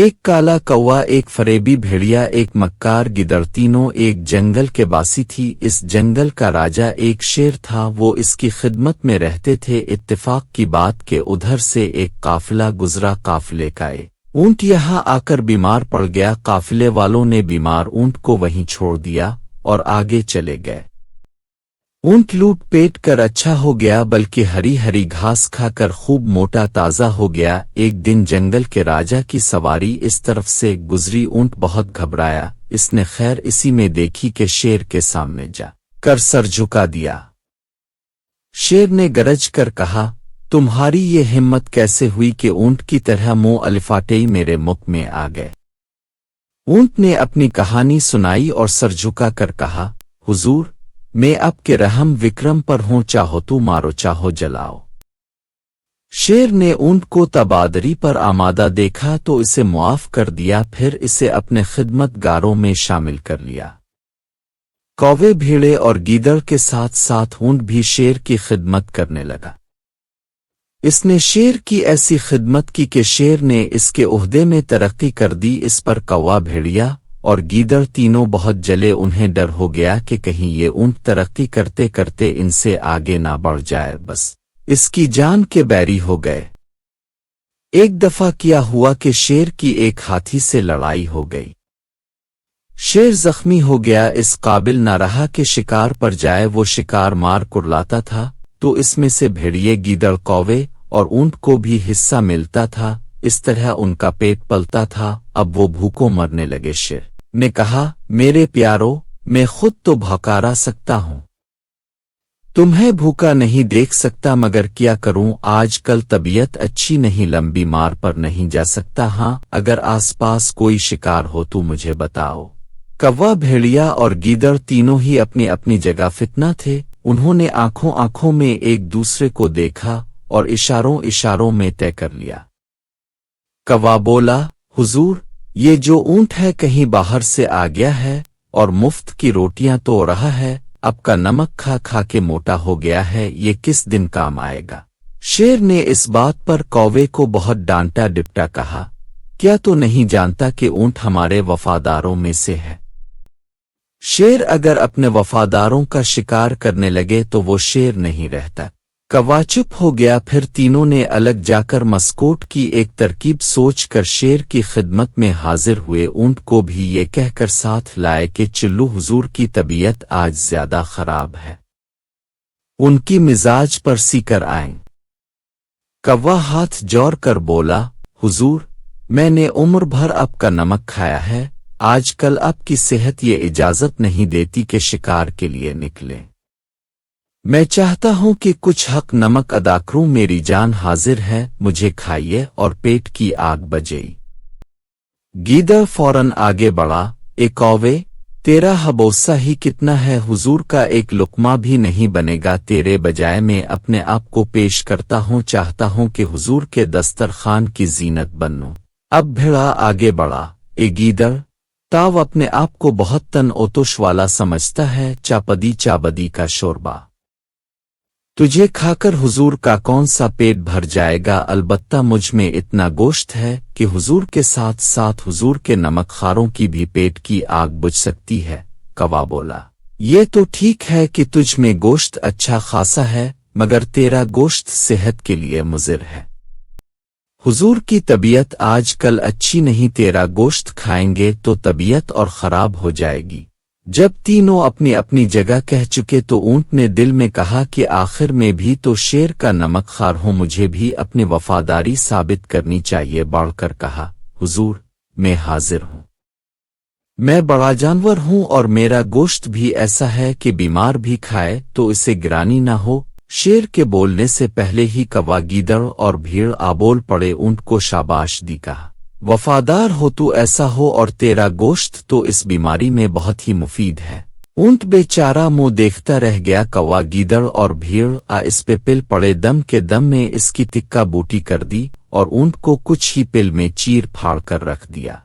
ایک کالا کوا، ایک فریبی بھیڑیا، ایک مکار گدڑ، تینوں ایک جنگل کے باسی تھی۔ اس جنگل کا راجا ایک شیر تھا، وہ اس کی خدمت میں رہتے تھے۔ اتفاق کی بات کہ ادھر سے ایک قافلہ گزرا، قافلے کا اونٹ یہاں آ کر بیمار پڑ گیا۔ قافلے والوں نے بیمار اونٹ کو وہیں چھوڑ دیا اور آگے چلے گئے۔ اونٹ لوٹ پیٹ کر اچھا ہو گیا، بلکہ ہری ہری گھاس کھا کر خوب موٹا تازہ ہو گیا۔ ایک دن جنگل کے راجا کی سواری اس طرف سے گزری، اونٹ بہت گھبرایا۔ اس نے خیر اسی میں دیکھی کہ شیر کے سامنے جا کر سر جھکا دیا۔ شیر نے گرج کر کہا، تمہاری یہ ہمت کیسے ہوئی کہ اونٹ کی طرح منہ الفاٹے میرے مکھ میں آ گئے؟ اونٹ نے اپنی کہانی سنائی اور سر جھکا کر کہا، حضور، میں آپ کے رحم وکرم پر ہوں، چاہو تو مارو چاہو جلاؤ۔ شیر نے اونٹ کو تبادری پر آمادہ دیکھا تو اسے معاف کر دیا، پھر اسے اپنے خدمت گاروں میں شامل کر لیا۔ کوے، بھیڑے اور گیدڑ کے ساتھ ساتھ اونٹ بھی شیر کی خدمت کرنے لگا۔ اس نے شیر کی ایسی خدمت کی کہ شیر نے اس کے عہدے میں ترقی کر دی۔ اس پر کوا، بھیڑیا اور گیدڑ تینوں بہت جلے، انہیں ڈر ہو گیا کہ کہیں یہ اونٹ ترقی کرتے کرتے ان سے آگے نہ بڑھ جائے، بس اس کی جان کے بیری ہو گئے۔ ایک دفعہ کیا ہوا کہ شیر کی ایک ہاتھی سے لڑائی ہو گئی۔ شیر زخمی ہو گیا، اس قابل نہ رہا کہ شکار پر جائے۔ وہ شکار مار کرلاتا تھا تو اس میں سے بھیڑیے، گیدڑ، کوے اور اونٹ کو بھی حصہ ملتا تھا۔ اس طرح ان کا پیٹ پلتا تھا۔ اب وہ بھوکوں مرنے لگے۔ شیر نے کہا، میرے پیارو، میں خود تو بھوکا سکتا ہوں، تمہیں بھوکا نہیں دیکھ سکتا، مگر کیا کروں، آج کل طبیعت اچھی نہیں، لمبی مار پر نہیں جا سکتا۔ ہاں، اگر آس پاس کوئی شکار ہو تو مجھے بتاؤ۔ کوا، بھیڑیا اور گیدڑ تینوں ہی اپنی اپنی جگہ فتنہ تھے۔ انہوں نے آنکھوں میں ایک دوسرے کو دیکھا اور اشاروں اشاروں میں طے کر لیا۔ کوا بولا، حضور، یہ جو اونٹ ہے کہیں باہر سے آ گیا ہے اور مفت کی روٹیاں تو رہا ہے، اب کا نمک کھا کھا کے موٹا ہو گیا ہے، یہ کس دن کام آئے گا؟ شیر نے اس بات پر کوے کو بہت ڈانٹا ڈپٹا، کہا، کیا تو نہیں جانتا کہ اونٹ ہمارے وفاداروں میں سے ہے؟ شیر اگر اپنے وفاداروں کا شکار کرنے لگے تو وہ شیر نہیں رہتا۔ کوا چپ ہو گیا۔ پھر تینوں نے الگ جا کر مسکوٹ کی ایک ترکیب سوچ کر شیر کی خدمت میں حاضر ہوئے۔ اونٹ کو بھی یہ کہہ کر ساتھ لائے کہ چلو، حضور کی طبیعت آج زیادہ خراب ہے، ان کی مزاج پر سی کر آئیں۔ کوا ہاتھ جوڑ کر بولا، حضور، میں نے عمر بھر آپ کا نمک کھایا ہے، آج کل آپ کی صحت یہ اجازت نہیں دیتی کہ شکار کے لیے نکلیں۔ میں چاہتا ہوں کہ کچھ حق نمک ادا کروں، میری جان حاضر ہے، مجھے کھائیے اور پیٹ کی آگ بجھائی۔ گیدڑ فوراً آگے بڑھا، اے کوے، تیرا حبوسہ ہی کتنا ہے، حضور کا ایک لقمہ بھی نہیں بنے گا، تیرے بجائے میں اپنے آپ کو پیش کرتا ہوں، چاہتا ہوں کہ حضور کے دسترخوان کی زینت بنوں۔ اب بھیڑا آگے بڑھا، اے گیدڑ، تاؤ اپنے آپ کو بہت تن اوتش والا سمجھتا ہے، چاپدی چابدی کا شوربہ تجھے کھا کر حضور کا کون سا پیٹ بھر جائے گا؟ البتہ مجھ میں اتنا گوشت ہے کہ حضور کے ساتھ ساتھ حضور کے نمک خاروں کی بھی پیٹ کی آگ بجھ سکتی ہے۔ کوا بولا، یہ تو ٹھیک ہے کہ تجھ میں گوشت اچھا خاصا ہے، مگر تیرا گوشت صحت کے لیے مضر ہے۔ حضور کی طبیعت آج کل اچھی نہیں، تیرا گوشت کھائیں گے تو طبیعت اور خراب ہو جائے گی۔ جب تینوں اپنی اپنی جگہ کہہ چکے تو اونٹ نے دل میں کہا کہ آخر میں بھی تو شیر کا نمک خار ہوں، مجھے بھی اپنی وفاداری ثابت کرنی چاہیے۔ بڑھ کر کہا، حضور، میں حاضر ہوں، میں بڑا جانور ہوں اور میرا گوشت بھی ایسا ہے کہ بیمار بھی کھائے تو اسے گرانی نہ ہو۔ شیر کے بولنے سے پہلے ہی کوا، گیدڑ اور بھیڑ آبول پڑے، اونٹ کو شاباش دی، کہا، وفادار ہو تو ایسا ہو، اور تیرا گوشت تو اس بیماری میں بہت ہی مفید ہے۔ اونٹ بیچارہ منہ دیکھتا رہ گیا۔ کوا، گیدڑ اور بھیڑ اس پہ پل پڑے، دم کے دم میں اس کی تکا بوٹی کر دی اور اونٹ کو کچھ ہی پل میں چیر پھاڑ کر رکھ دیا۔